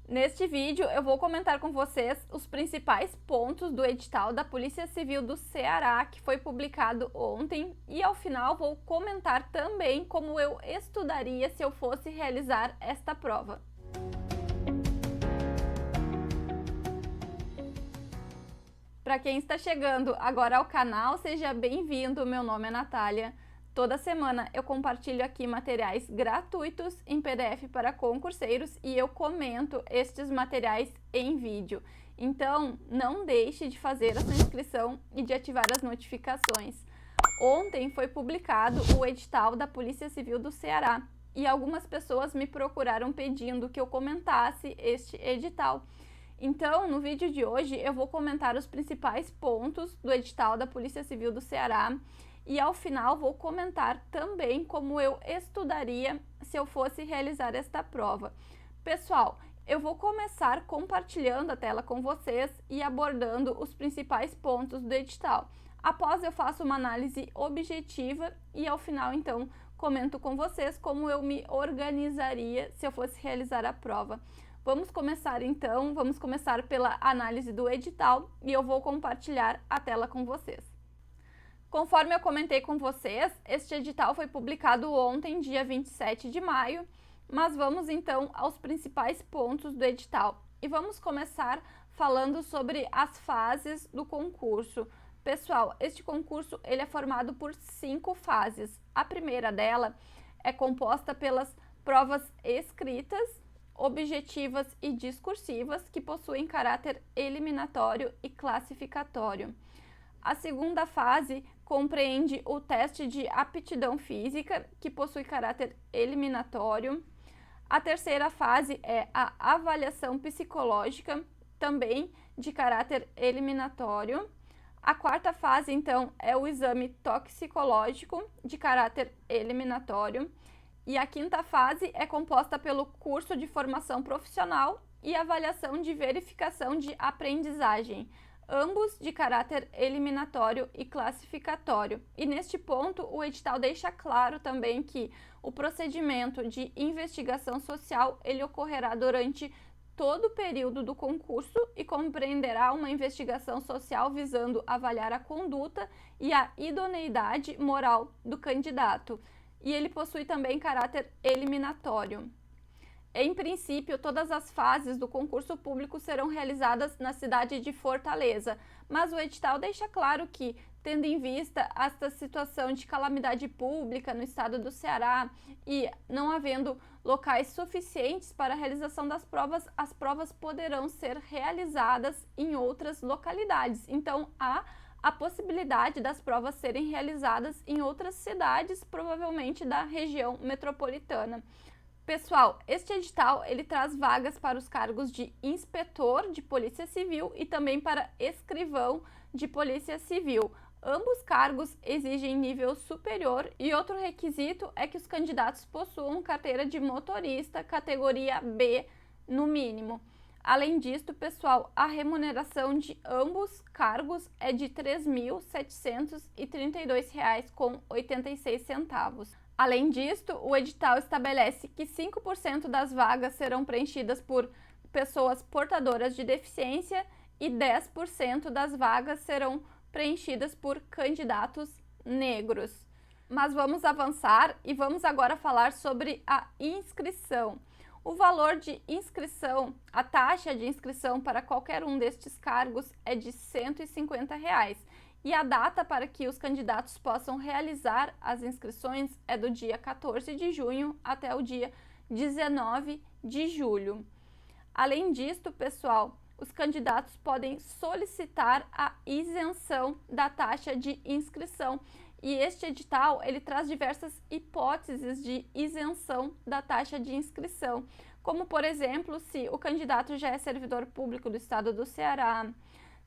Neste vídeo eu vou comentar com vocês os principais pontos do edital da Polícia Civil do Ceará, que foi publicado ontem, e ao final vou comentar também como eu estudaria se eu fosse realizar esta prova. Para quem está chegando agora ao canal, seja bem-vindo, meu nome é Natália. Toda semana eu compartilho aqui materiais gratuitos em PDF para concurseiros e eu comento estes materiais em vídeo. Então, não deixe de fazer a sua inscrição e de ativar as notificações. Ontem foi publicado o edital da Polícia Civil do Ceará e algumas pessoas me procuraram pedindo que eu comentasse este edital. Então, no vídeo de hoje eu vou comentar os principais pontos do edital da Polícia Civil do Ceará e ao final vou comentar também como eu estudaria se eu fosse realizar esta prova. Pessoal, eu vou começar compartilhando a tela com vocês e abordando os principais pontos do edital. Após eu faço uma análise objetiva e ao final então comento com vocês como eu me organizaria se eu fosse realizar a prova. Vamos começar então, vamos começar pela análise do edital e eu vou compartilhar a tela com vocês. Conforme eu comentei com vocês, este edital foi publicado ontem, dia 27 de maio, mas vamos então aos principais pontos do edital. E vamos começar falando sobre as fases do concurso. Pessoal, este concurso ele é formado por 5 fases. A primeira dela é composta pelas provas escritas, objetivas e discursivas, que possuem caráter eliminatório e classificatório. A segunda fase compreende o teste de aptidão física, que possui caráter eliminatório. A terceira fase é a avaliação psicológica, também de caráter eliminatório. A quarta fase, então, é o exame toxicológico, de caráter eliminatório. E a quinta fase é composta pelo curso de formação profissional e avaliação de verificação de aprendizagem, ambos de caráter eliminatório e classificatório. E neste ponto, o edital deixa claro também que o procedimento de investigação social ele ocorrerá durante todo o período do concurso e compreenderá uma investigação social visando avaliar a conduta e a idoneidade moral do candidato. E ele possui também caráter eliminatório. Em princípio, todas as fases do concurso público serão realizadas na cidade de Fortaleza, mas o edital deixa claro que, tendo em vista esta situação de calamidade pública no estado do Ceará e não havendo locais suficientes para a realização das provas, as provas poderão ser realizadas em outras localidades. Então, há a possibilidade das provas serem realizadas em outras cidades, provavelmente da região metropolitana. Pessoal, este edital ele traz vagas para os cargos de inspetor de Polícia Civil e também para escrivão de Polícia Civil. Ambos cargos exigem nível superior e outro requisito é que os candidatos possuam carteira de motorista, categoria B no mínimo. Além disso, pessoal, a remuneração de ambos cargos é de R$ 3.732,86. Além disto, o edital estabelece que 5% das vagas serão preenchidas por pessoas portadoras de deficiência e 10% das vagas serão preenchidas por candidatos negros. Mas vamos avançar e vamos agora falar sobre a inscrição. O valor de inscrição, a taxa de inscrição para qualquer um destes cargos é de R$ 150. E a data para que os candidatos possam realizar as inscrições é do dia 14 de junho até o dia 19 de julho. Além disto, pessoal, os candidatos podem solicitar a isenção da taxa de inscrição. E este edital, ele traz diversas hipóteses de isenção da taxa de inscrição, como, por exemplo, se o candidato já é servidor público do estado do Ceará,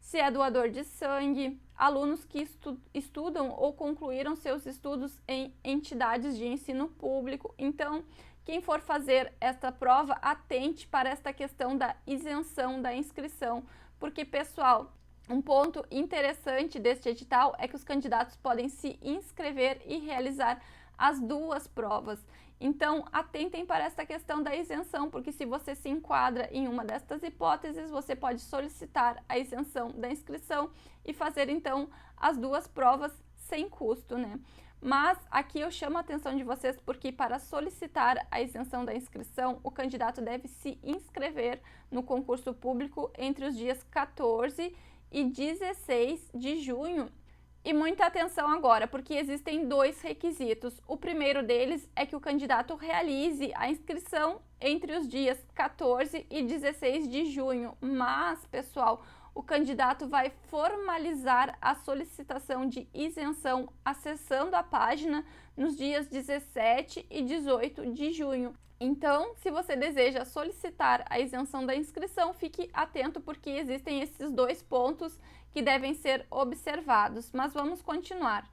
se é doador de sangue, alunos que estudam ou concluíram seus estudos em entidades de ensino público. Então, quem for fazer esta prova, atente para esta questão da isenção da inscrição, porque, pessoal, um ponto interessante deste edital é que os candidatos podem se inscrever e realizar as duas provas. Então, atentem para esta questão da isenção, porque se você se enquadra em uma destas hipóteses, você pode solicitar a isenção da inscrição e fazer, então, as duas provas sem custo, né? Mas aqui eu chamo a atenção de vocês porque para solicitar a isenção da inscrição, o candidato deve se inscrever no concurso público entre os dias 14 e 16 de junho. E muita atenção agora, porque existem dois requisitos. O primeiro deles é que o candidato realize a inscrição entre os dias 14 e 16 de junho. Mas, pessoal, o candidato vai formalizar a solicitação de isenção acessando a página nos dias 17 e 18 de junho. Então, se você deseja solicitar a isenção da inscrição, fique atento porque existem esses dois pontos que devem ser observados. Mas vamos continuar.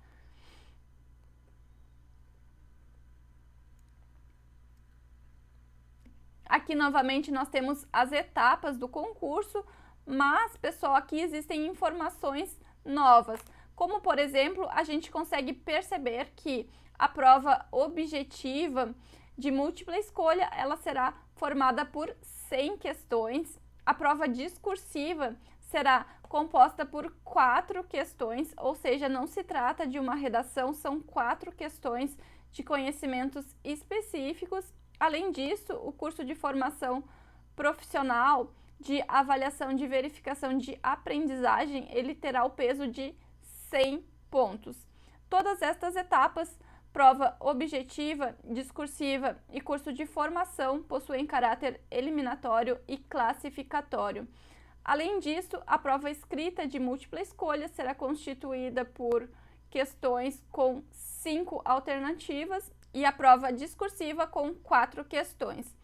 Aqui novamente nós temos as etapas do concurso, mas, pessoal, aqui existem informações novas. Como, por exemplo, a gente consegue perceber que a prova objetiva de múltipla escolha, ela será formada por 100 questões. A prova discursiva será composta por 4 questões, ou seja, não se trata de uma redação, são 4 questões de conhecimentos específicos. Além disso, o curso de formação profissional de avaliação de verificação de aprendizagem, ele terá o peso de 100 pontos. Todas estas etapas, prova objetiva, discursiva e curso de formação, possuem caráter eliminatório e classificatório. Além disso, a prova escrita de múltipla escolha será constituída por questões com 5 alternativas e a prova discursiva com 4 questões.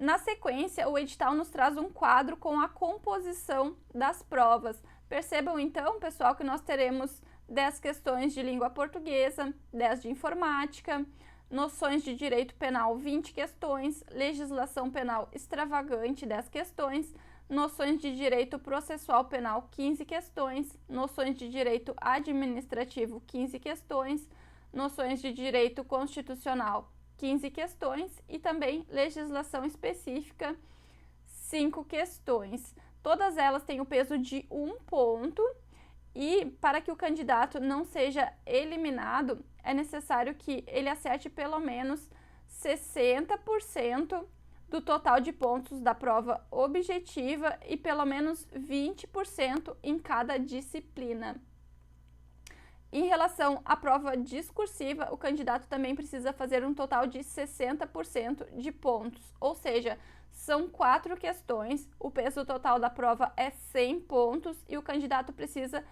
Na sequência, o edital nos traz um quadro com a composição das provas. Percebam então, pessoal, que nós teremos 10 questões de língua portuguesa, 10 de informática, noções de direito penal 20 questões, legislação penal extravagante 10 questões, noções de direito processual penal 15 questões, noções de direito administrativo 15 questões, noções de direito constitucional 15 questões e também legislação específica 5 questões. Todas elas têm o peso de 1 ponto e para que o candidato não seja eliminado, é necessário que ele acerte pelo menos 60% do total de pontos da prova objetiva e pelo menos 20% em cada disciplina. Em relação à prova discursiva, o candidato também precisa fazer um total de 60% de pontos, ou seja, são 4 questões, o peso total da prova é 100 pontos e o candidato precisa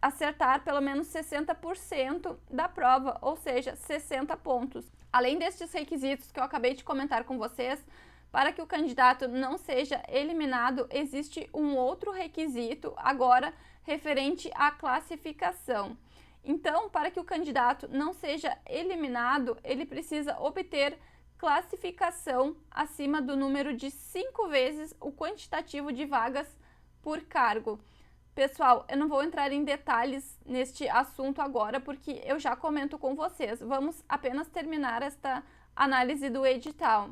acertar pelo menos 60% da prova, ou seja, 60 pontos. Além destes requisitos que eu acabei de comentar com vocês, para que o candidato não seja eliminado, existe um outro requisito agora referente à classificação. Então, para que o candidato não seja eliminado, ele precisa obter classificação acima do número de 5 vezes o quantitativo de vagas por cargo. Pessoal, eu não vou entrar em detalhes neste assunto agora, porque eu já comento com vocês. Vamos apenas terminar esta análise do edital.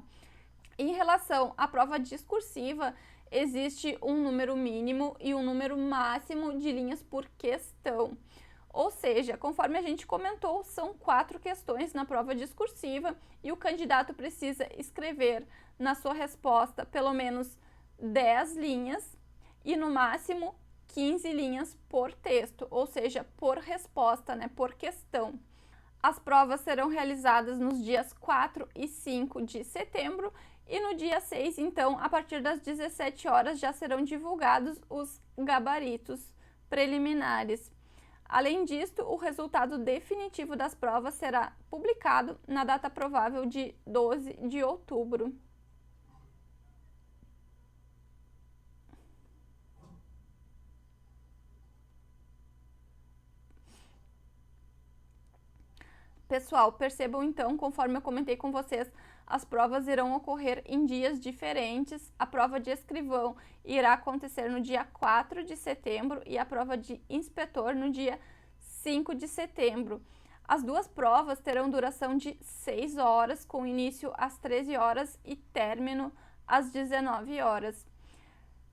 Em relação à prova discursiva, existe um número mínimo e um número máximo de linhas por questão. Ou seja, conforme a gente comentou, são 4 questões na prova discursiva e o candidato precisa escrever na sua resposta pelo menos 10 linhas e no máximo 15 linhas por texto, ou seja, por resposta, né, por questão. As provas serão realizadas nos dias 4 e 5 de setembro e no dia 6, então, a partir das 17 horas, já serão divulgados os gabaritos preliminares. Além disso, o resultado definitivo das provas será publicado na data provável de 12 de outubro. Pessoal, percebam então, conforme eu comentei com vocês, as provas irão ocorrer em dias diferentes. A prova de escrivão irá acontecer no dia 4 de setembro e a prova de inspetor no dia 5 de setembro. As duas provas terão duração de 6 horas, com início às 13 horas e término às 19 horas.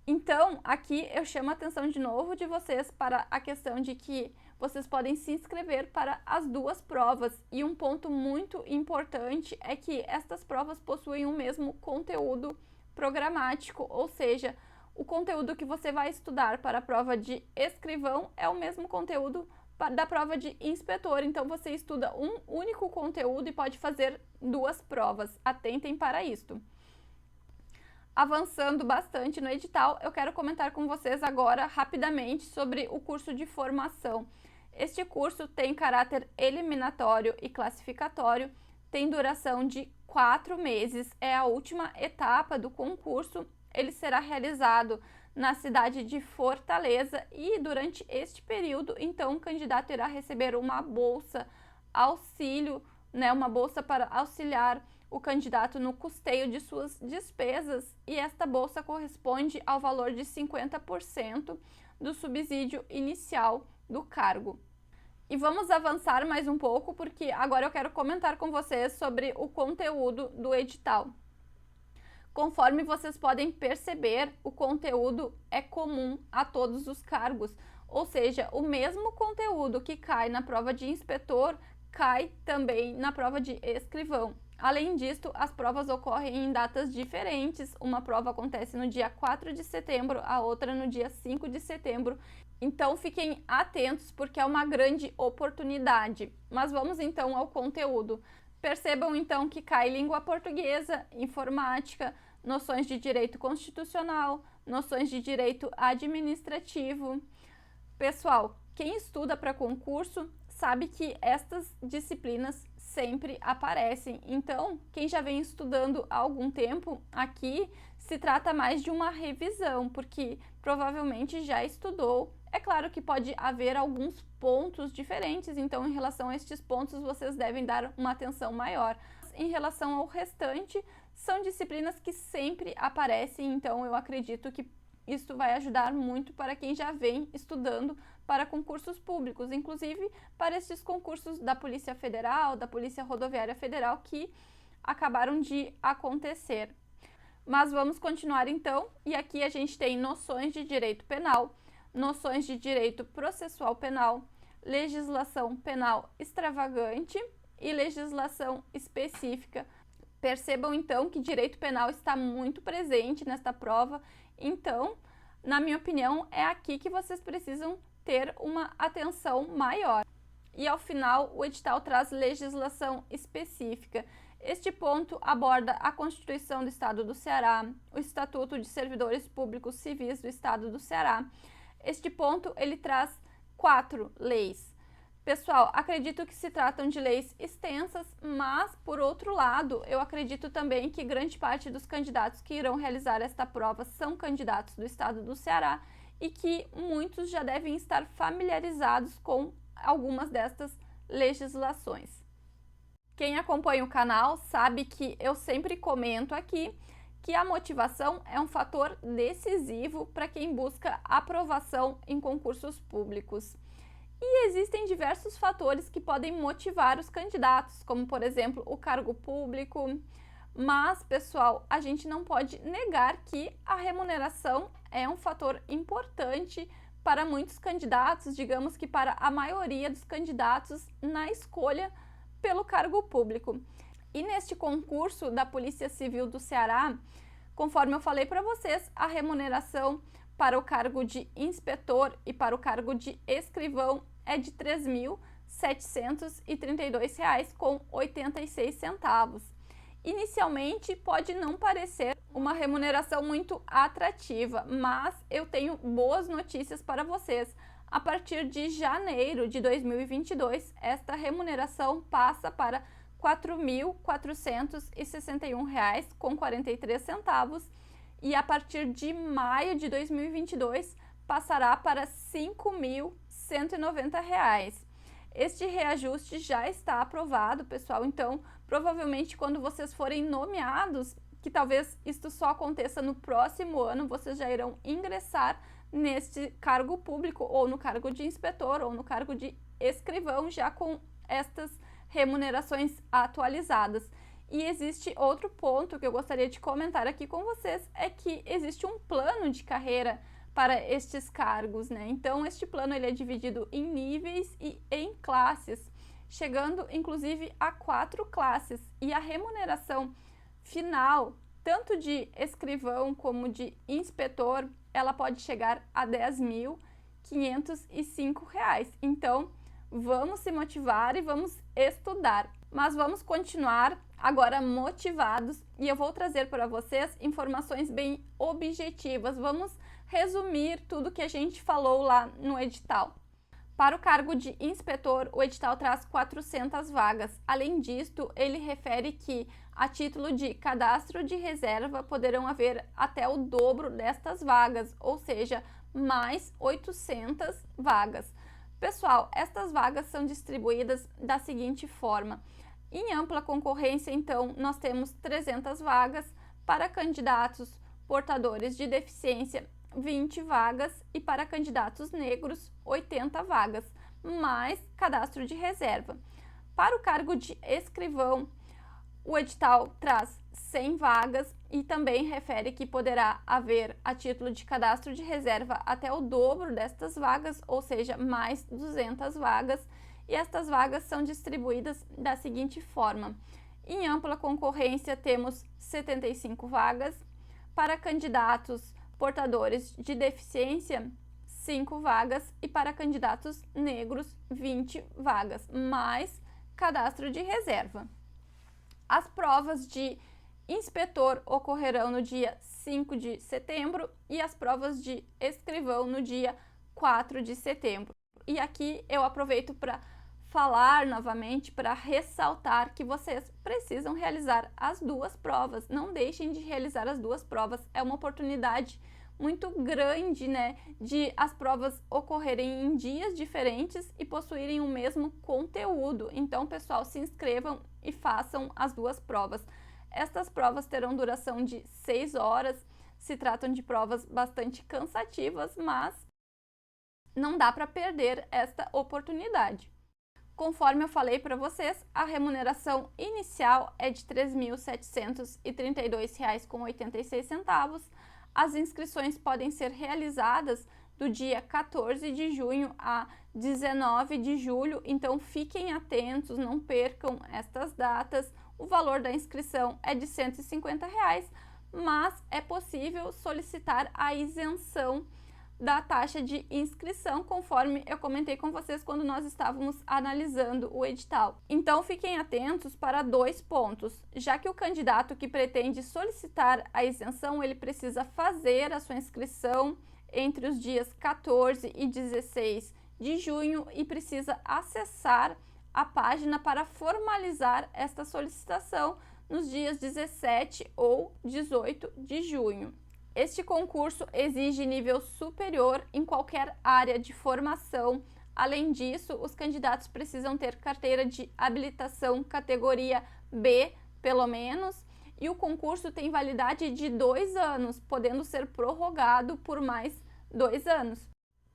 Então, aqui eu chamo a atenção de novo de vocês para a questão de que vocês podem se inscrever para as duas provas. E um ponto muito importante é que estas provas possuem o mesmo conteúdo programático, ou seja, o conteúdo que você vai estudar para a prova de escrivão é o mesmo conteúdo da prova de inspetor. Então, você estuda um único conteúdo e pode fazer duas provas. Atentem para isto. Avançando bastante no edital, eu quero comentar com vocês agora rapidamente sobre o curso de formação. Este curso tem caráter eliminatório e classificatório, tem duração de 4 meses, é a última etapa do concurso. Ele será realizado na cidade de Fortaleza e durante este período, então, o candidato irá receber uma bolsa auxílio, uma bolsa para auxiliar o candidato no custeio de suas despesas, e esta bolsa corresponde ao valor de 50% do subsídio inicial do cargo. E vamos avançar mais um pouco, porque agora eu quero comentar com vocês sobre o conteúdo do edital. Conforme vocês podem perceber, o conteúdo é comum a todos os cargos, ou seja, o mesmo conteúdo que cai na prova de inspetor cai também na prova de escrivão. Além disso, as provas ocorrem em datas diferentes. Uma prova acontece no dia 4 de setembro, a outra no dia 5 de setembro. Então, fiquem atentos, porque é uma grande oportunidade. Mas vamos então ao conteúdo. Percebam então que cai língua portuguesa, informática, noções de direito constitucional, noções de direito administrativo. Pessoal, quem estuda para concurso sabe que estas disciplinas sempre aparecem. Então, quem já vem estudando há algum tempo, aqui se trata mais de uma revisão, porque provavelmente já estudou. É claro que pode haver alguns pontos diferentes, então em relação a estes pontos vocês devem dar uma atenção maior. Em relação ao restante, são disciplinas que sempre aparecem, então eu acredito que isso vai ajudar muito para quem já vem estudando para concursos públicos, inclusive para esses concursos da Polícia Federal, da Polícia Rodoviária Federal que acabaram de acontecer. Mas vamos continuar então, e aqui a gente tem noções de direito penal, noções de direito processual penal, legislação penal extravagante e legislação específica. Percebam então que direito penal está muito presente nesta prova, então, na minha opinião, é aqui que vocês precisam ter uma atenção maior. E ao final, o edital traz legislação específica. Este ponto aborda a Constituição do Estado do Ceará, o Estatuto de Servidores Públicos Civis do Estado do Ceará. Este ponto, ele traz 4 leis. Pessoal, acredito que se tratam de leis extensas, mas, por outro lado, eu acredito também que grande parte dos candidatos que irão realizar esta prova são candidatos do Estado do Ceará e que muitos já devem estar familiarizados com algumas destas legislações. Quem acompanha o canal sabe que eu sempre comento aqui que a motivação é um fator decisivo para quem busca aprovação em concursos públicos. E existem diversos fatores que podem motivar os candidatos, como, por exemplo, o cargo público. Mas, pessoal, a gente não pode negar que a remuneração é um fator importante para muitos candidatos, digamos que para a maioria dos candidatos na escolha pelo cargo público. E neste concurso da Polícia Civil do Ceará, conforme eu falei para vocês, a remuneração para o cargo de inspetor e para o cargo de escrivão é de R$ 3.732,86. Inicialmente, pode não parecer uma remuneração muito atrativa, mas eu tenho boas notícias para vocês. A partir de janeiro de 2022, esta remuneração passa para R$ 4.461,43 e a partir de maio de 2022 passará para R$ 5.190. Este reajuste já está aprovado, pessoal, então provavelmente quando vocês forem nomeados, que talvez isto só aconteça no próximo ano, vocês já irão ingressar neste cargo público, ou no cargo de inspetor, ou no cargo de escrivão, já com estas remunerações atualizadas. E existe outro ponto que eu gostaria de comentar aqui com vocês, é que existe um plano de carreira para estes cargos, né? Então, este plano ele é dividido em níveis e em classes, chegando inclusive a 4 classes. E a remuneração final, tanto de escrivão como de inspetor, ela pode chegar a R$ 10.505. Então, vamos se motivar e vamos estudar. Mas vamos continuar agora motivados e eu vou trazer para vocês informações bem objetivas. Vamos resumir tudo que a gente falou lá no edital. Para o cargo de inspetor, o edital traz 400 vagas. Além disto, ele refere que, a título de cadastro de reserva, poderão haver até o dobro destas vagas, ou seja, mais 800 vagas. Pessoal, estas vagas são distribuídas da seguinte forma. Em ampla concorrência, então, nós temos 300 vagas, para candidatos portadores de deficiência, 20 vagas, e para candidatos negros, 80 vagas, mais cadastro de reserva. Para o cargo de escrivão, o edital traz 100 vagas e também refere que poderá haver, a título de cadastro de reserva, até o dobro destas vagas, ou seja, mais 200 vagas, e estas vagas são distribuídas da seguinte forma. Em ampla concorrência, temos 75 vagas, para candidatos portadores de deficiência, 5 vagas, e para candidatos negros, 20 vagas, mais cadastro de reserva. As provas de inspetor ocorrerão no dia 5 de setembro e as provas de escrivão no dia 4 de setembro. E aqui eu aproveito para falar novamente, para ressaltar que vocês precisam realizar as duas provas. Não deixem de realizar as duas provas. É uma oportunidade muito grande, né, de as provas ocorrerem em dias diferentes e possuírem o mesmo conteúdo. Então, pessoal, se inscrevam e façam as duas provas. Estas provas terão duração de 6 horas. Se tratam de provas bastante cansativas, mas não dá para perder esta oportunidade. Conforme eu falei para vocês, a remuneração inicial é de R$ 3.732,86. As inscrições podem ser realizadas do dia 14 de junho a 19 de julho, então fiquem atentos, não percam estas datas. O valor da inscrição é de R$ 150, mas é possível solicitar a isenção da taxa de inscrição, conforme eu comentei com vocês quando nós estávamos analisando o edital. Então, fiquem atentos para 2 pontos, já que o candidato que pretende solicitar a isenção, ele precisa fazer a sua inscrição entre os dias 14 e 16 de junho e precisa acessar a página para formalizar esta solicitação nos dias 17 ou 18 de junho. Este concurso exige nível superior em qualquer área de formação. Além disso, os candidatos precisam ter carteira de habilitação categoria B, pelo menos, e o concurso tem validade de 2 anos, podendo ser prorrogado por mais 2 anos.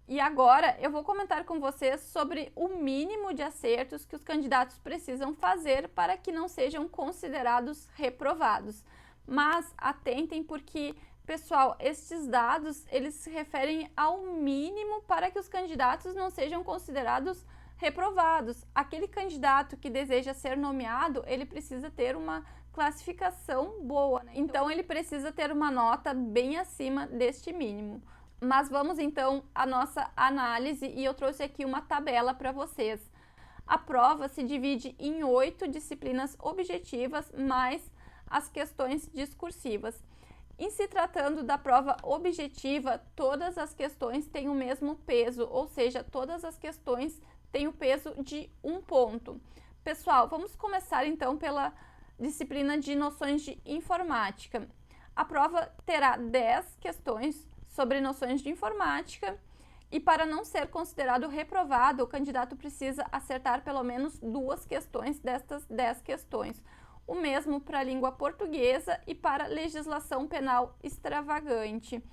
E agora eu vou comentar com vocês sobre o mínimo de acertos que os candidatos precisam fazer para que não sejam considerados reprovados. Mas atentem porque, pessoal, estes dados, eles se referem ao mínimo para que os candidatos não sejam considerados reprovados. Aquele candidato que deseja ser nomeado, ele precisa ter uma classificação boa, né? Então, ele precisa ter uma nota bem acima deste mínimo. Mas vamos então à nossa análise e eu trouxe aqui uma tabela para vocês. A prova se divide em 8 disciplinas objetivas, mais as questões discursivas. Em se tratando da prova objetiva, todas as questões têm o mesmo peso, ou seja, todas as questões têm o peso de 1 ponto. Pessoal, vamos começar então pela disciplina de noções de informática. A prova terá 10 questões sobre noções de informática e para não ser considerado reprovado, o candidato precisa acertar pelo menos 2 questões destas 10 questões. O mesmo para a língua portuguesa e para legislação penal extravagante.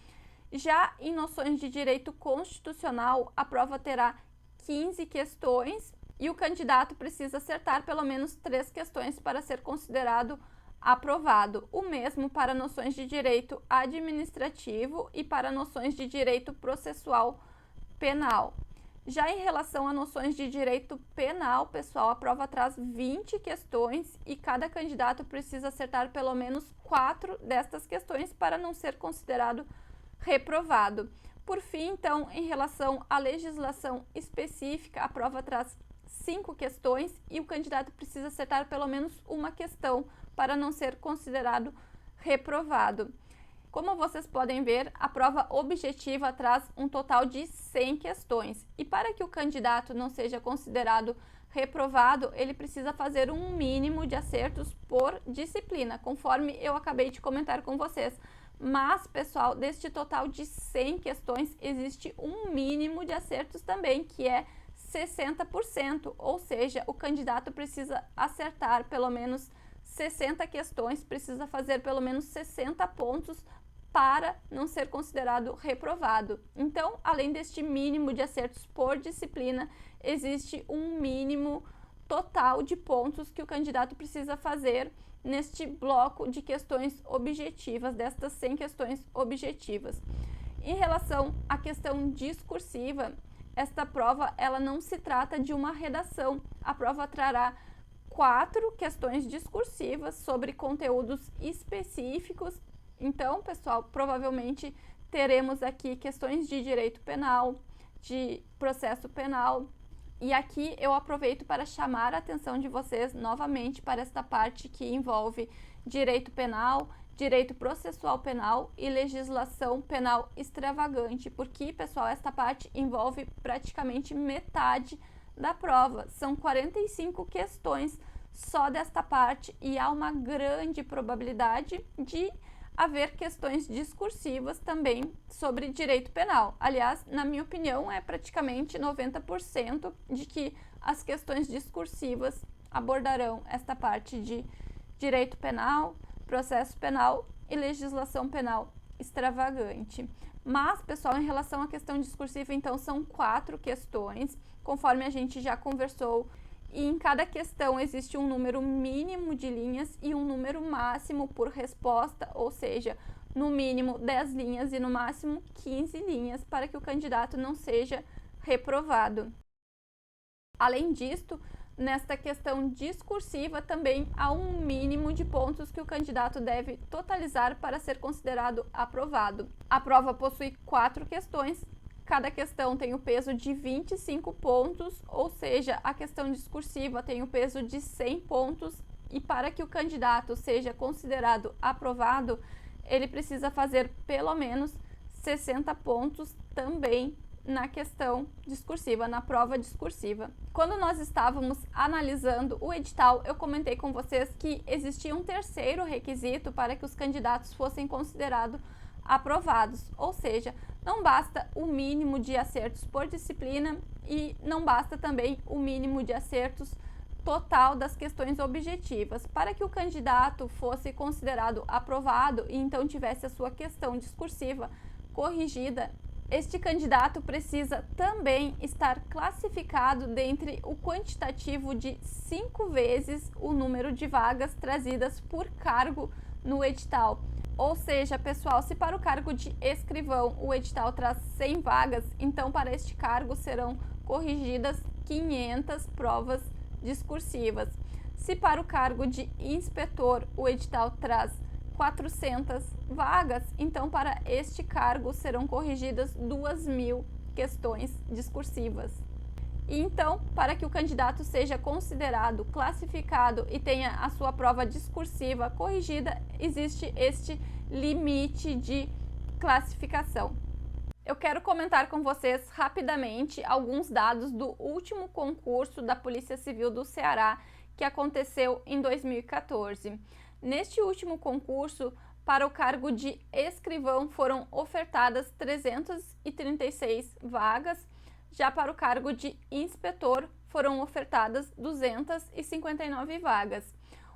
Já em noções de direito constitucional, a prova terá 15 questões e o candidato precisa acertar pelo menos 3 questões para ser considerado aprovado. O mesmo para noções de direito administrativo e para noções de direito processual penal. Já em relação a noções de direito penal, pessoal, a prova traz 20 questões e cada candidato precisa acertar pelo menos 4 destas questões para não ser considerado reprovado. Por fim, então, em relação à legislação específica, a prova traz 5 questões e o candidato precisa acertar pelo menos uma questão para não ser considerado reprovado. Como vocês podem ver, a prova objetiva traz um total de 100 questões. E para que o candidato não seja considerado reprovado, ele precisa fazer um mínimo de acertos por disciplina, conforme eu acabei de comentar com vocês. Mas, pessoal, deste total de 100 questões, existe um mínimo de acertos também, que é 60%, ou seja, o candidato precisa acertar pelo menos 60 questões, precisa fazer pelo menos 60 pontos para não ser considerado reprovado. Então, além deste mínimo de acertos por disciplina, existe um mínimo total de pontos que o candidato precisa fazer neste bloco de questões objetivas, destas 100 questões objetivas. Em relação à questão discursiva, esta prova ela não se trata de uma redação. A prova trará 4 questões discursivas sobre conteúdos específicos. Então, pessoal, provavelmente teremos aqui questões de direito penal, de processo penal. E aqui eu aproveito para chamar a atenção de vocês novamente para esta parte que envolve direito penal, direito processual penal e legislação penal extravagante, porque, pessoal, esta parte envolve praticamente metade da prova. São 45 questões só desta parte e há uma grande probabilidade de haver questões discursivas também sobre direito penal. Aliás, na minha opinião, é praticamente 90% de que as questões discursivas abordarão esta parte de direito penal, processo penal e legislação penal extravagante. Mas, pessoal, em relação à questão discursiva, então, são 4 questões, conforme a gente já conversou, e em cada questão existe um número mínimo de linhas e um número máximo por resposta, ou seja, no mínimo 10 linhas e no máximo 15 linhas, para que o candidato não seja reprovado. Além disto, nesta questão discursiva também há um mínimo de pontos que o candidato deve totalizar para ser considerado aprovado. A prova possui 4 questões. Cada questão tem o peso de 25 pontos, ou seja, a questão discursiva tem o peso de 100 pontos e para que o candidato seja considerado aprovado, ele precisa fazer pelo menos 60 pontos também na questão discursiva, na prova discursiva. Quando nós estávamos analisando o edital, eu comentei com vocês que existia um terceiro requisito para que os candidatos fossem considerados aprovados, ou seja, não basta o mínimo de acertos por disciplina e não basta também o mínimo de acertos total das questões objetivas. Para que o candidato fosse considerado aprovado e então tivesse a sua questão discursiva corrigida, este candidato precisa também estar classificado dentre o quantitativo de 5 vezes o número de vagas trazidas por cargo no edital. Ou seja, pessoal, se para o cargo de escrivão o edital traz 100 vagas, então para este cargo serão corrigidas 500 provas discursivas. Se para o cargo de inspetor o edital traz 400 vagas, então para este cargo serão corrigidas 2.000 questões discursivas. E então, para que o candidato seja considerado, classificado e tenha a sua prova discursiva corrigida, existe este limite de classificação. Eu quero comentar com vocês rapidamente alguns dados do último concurso da Polícia Civil do Ceará, que aconteceu em 2014. Neste último concurso, para o cargo de escrivão foram ofertadas 336 vagas, já para o cargo de inspetor foram ofertadas 259 vagas.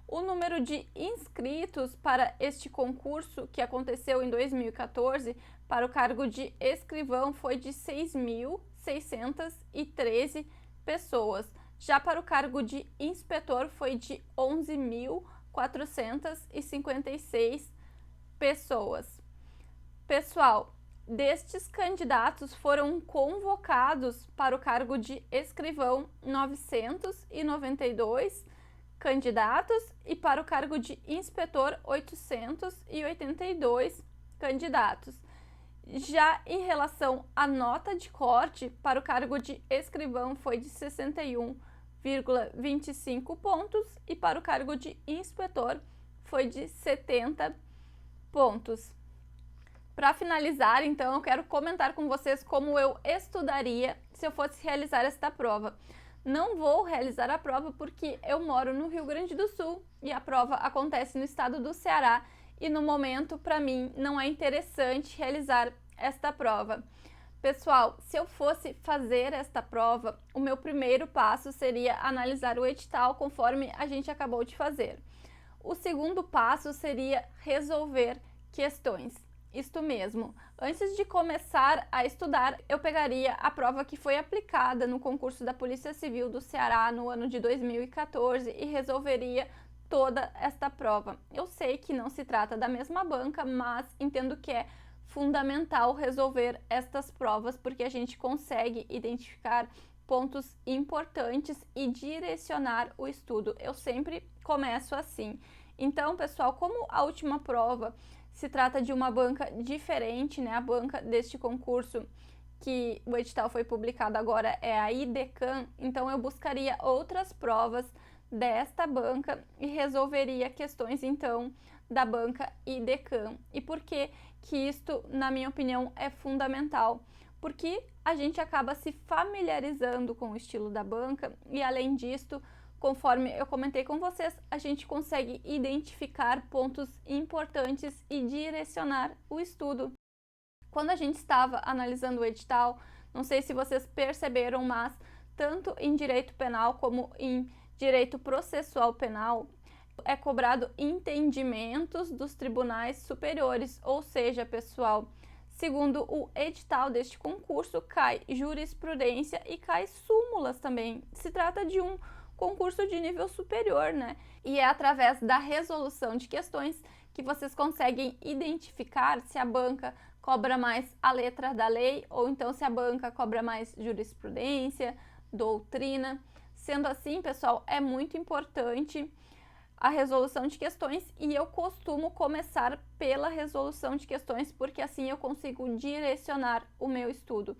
O número de inscritos para este concurso, que aconteceu em 2014, para o cargo de escrivão foi de 6.613 pessoas. Já para o cargo de inspetor foi de 11.456 pessoas. Pessoal, destes candidatos foram convocados para o cargo de escrivão 992 candidatos e para o cargo de inspetor 882 candidatos. Já em relação à nota de corte, para o cargo de escrivão foi de 61,25 pontos e para o cargo de inspetor foi de 70 pontos. Para finalizar, então, eu quero comentar com vocês como eu estudaria se eu fosse realizar esta prova. Não vou realizar a prova porque eu moro no Rio Grande do Sul e a prova acontece no estado do Ceará e no momento, para mim, não é interessante realizar esta prova. Pessoal, se eu fosse fazer esta prova, o meu primeiro passo seria analisar o edital conforme a gente acabou de fazer. O segundo passo seria resolver questões. Isto mesmo, antes de começar a estudar, eu pegaria a prova que foi aplicada no concurso da Polícia Civil do Ceará no ano de 2014 e resolveria toda esta prova. Eu sei que não se trata da mesma banca, mas entendo que é fundamental resolver estas provas porque a gente consegue identificar pontos importantes e direcionar o estudo. Eu sempre começo assim. Então, pessoal, como a última prova se trata de uma banca diferente, né? A banca deste concurso que o edital foi publicado agora é a IDECAM, então eu buscaria outras provas desta banca e resolveria questões, então, da banca IDECAM. E por que isto, na minha opinião, é fundamental? Porque a gente acaba se familiarizando com o estilo da banca e, além disto, conforme eu comentei com vocês, a gente consegue identificar pontos importantes e direcionar o estudo. Quando a gente estava analisando o edital, não sei se vocês perceberam, mas tanto em direito penal como em direito processual penal, é cobrado entendimentos dos tribunais superiores, ou seja, pessoal, segundo o edital deste concurso, cai jurisprudência e cai súmulas também. Se trata de um concurso de nível superior, né? E é através da resolução de questões que vocês conseguem identificar se a banca cobra mais a letra da lei ou então se a banca cobra mais jurisprudência, doutrina. Sendo assim, pessoal, é muito importante a resolução de questões e eu costumo começar pela resolução de questões porque assim eu consigo direcionar o meu estudo.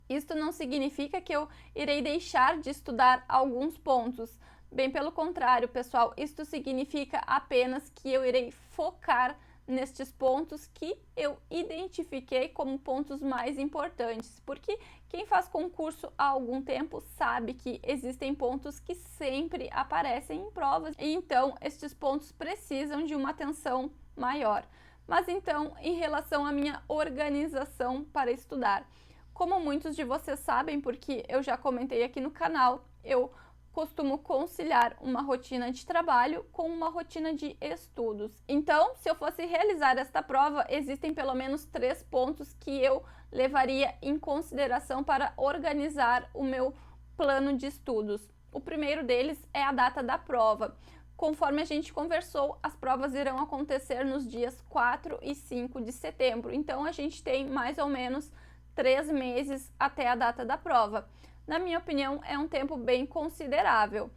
Isto não significa que eu irei deixar de estudar alguns pontos. Bem pelo contrário, pessoal, isto significa apenas que eu irei focar nestes pontos que eu identifiquei como pontos mais importantes, porque quem faz concurso há algum tempo sabe que existem pontos que sempre aparecem em provas, e então estes pontos precisam de uma atenção maior. Mas então, em relação à minha organização para estudar, como muitos de vocês sabem, porque eu já comentei aqui no canal, eu costumo conciliar uma rotina de trabalho com uma rotina de estudos. Então, se eu fosse realizar esta prova, existem pelo menos 3 pontos que eu levaria em consideração para organizar o meu plano de estudos. O primeiro deles é a data da prova. Conforme a gente conversou, as provas irão acontecer nos dias 4 e 5 de setembro. Então, a gente tem mais ou menos 3 meses até a data da prova. Na minha opinião, é um tempo bem considerável.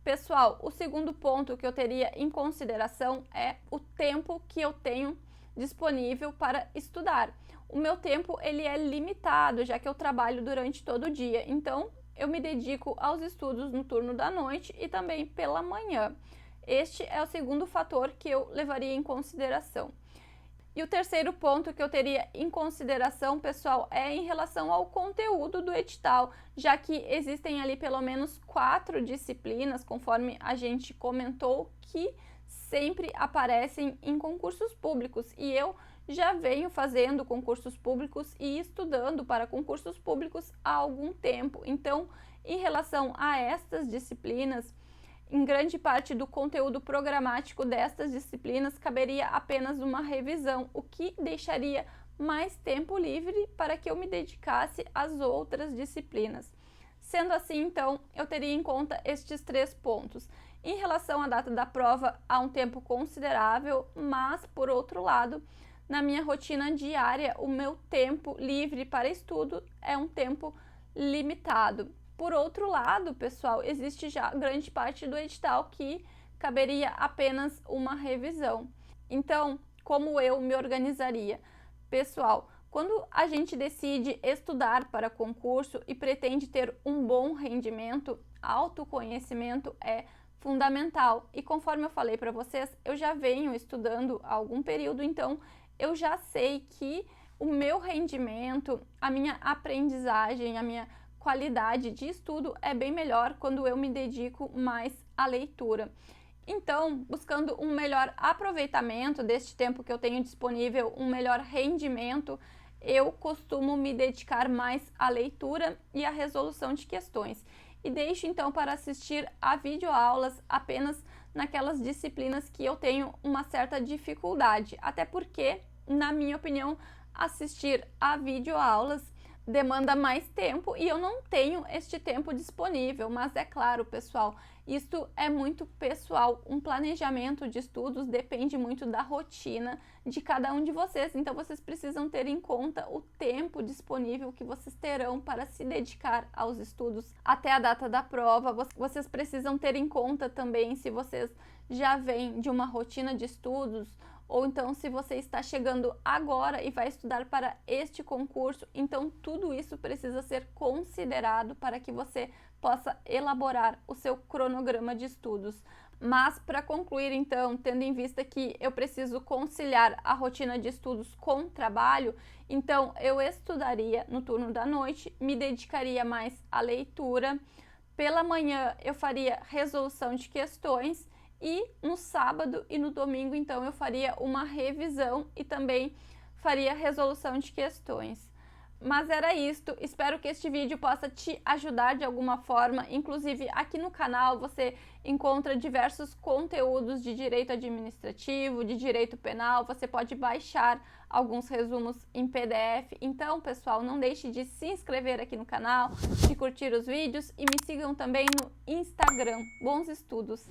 Pessoal, o segundo ponto que eu teria em consideração é o tempo que eu tenho disponível para estudar. O meu tempo ele é limitado, já que eu trabalho durante todo o dia. Então, eu me dedico aos estudos no turno da noite e também pela manhã. Este é o segundo fator que eu levaria em consideração. E o terceiro ponto que eu teria em consideração, pessoal, é em relação ao conteúdo do edital, já que existem ali pelo menos 4 disciplinas, conforme a gente comentou, que sempre aparecem em concursos públicos. E eu já venho fazendo concursos públicos e estudando para concursos públicos há algum tempo. Então, em relação a estas disciplinas, em grande parte do conteúdo programático destas disciplinas caberia apenas uma revisão, o que deixaria mais tempo livre para que eu me dedicasse às outras disciplinas. Sendo assim, então, eu teria em conta estes 3 pontos. Em relação à data da prova, há um tempo considerável, mas, por outro lado, na minha rotina diária, o meu tempo livre para estudo é um tempo limitado. Por outro lado, pessoal, existe já grande parte do edital que caberia apenas uma revisão. Então, como eu me organizaria? Pessoal, quando a gente decide estudar para concurso e pretende ter um bom rendimento, autoconhecimento é fundamental. E conforme eu falei para vocês, eu já venho estudando há algum período, então eu já sei que o meu rendimento, a minha aprendizagem, a minha qualidade de estudo é bem melhor quando eu me dedico mais à leitura. Então, buscando um melhor aproveitamento deste tempo que eu tenho disponível, um melhor rendimento, eu costumo me dedicar mais à leitura e à resolução de questões. E deixo então para assistir a videoaulas apenas naquelas disciplinas que eu tenho uma certa dificuldade. Até porque, na minha opinião, assistir a videoaulas demanda mais tempo e eu não tenho este tempo disponível, mas é claro, pessoal, isso é muito pessoal, um planejamento de estudos depende muito da rotina de cada um de vocês, então vocês precisam ter em conta o tempo disponível que vocês terão para se dedicar aos estudos até a data da prova. Vocês precisam ter em conta também se vocês já vêm de uma rotina de estudos, ou então se você está chegando agora e vai estudar para este concurso, então tudo isso precisa ser considerado para que você possa elaborar o seu cronograma de estudos. Mas para concluir então, tendo em vista que eu preciso conciliar a rotina de estudos com trabalho, então eu estudaria no turno da noite, me dedicaria mais à leitura, pela manhã eu faria resolução de questões, e no sábado e no domingo, então, eu faria uma revisão e também faria resolução de questões. Mas era isto, espero que este vídeo possa te ajudar de alguma forma, inclusive aqui no canal você encontra diversos conteúdos de direito administrativo, de direito penal, você pode baixar alguns resumos em PDF. Então, pessoal, não deixe de se inscrever aqui no canal, de curtir os vídeos e me sigam também no Instagram. Bons estudos!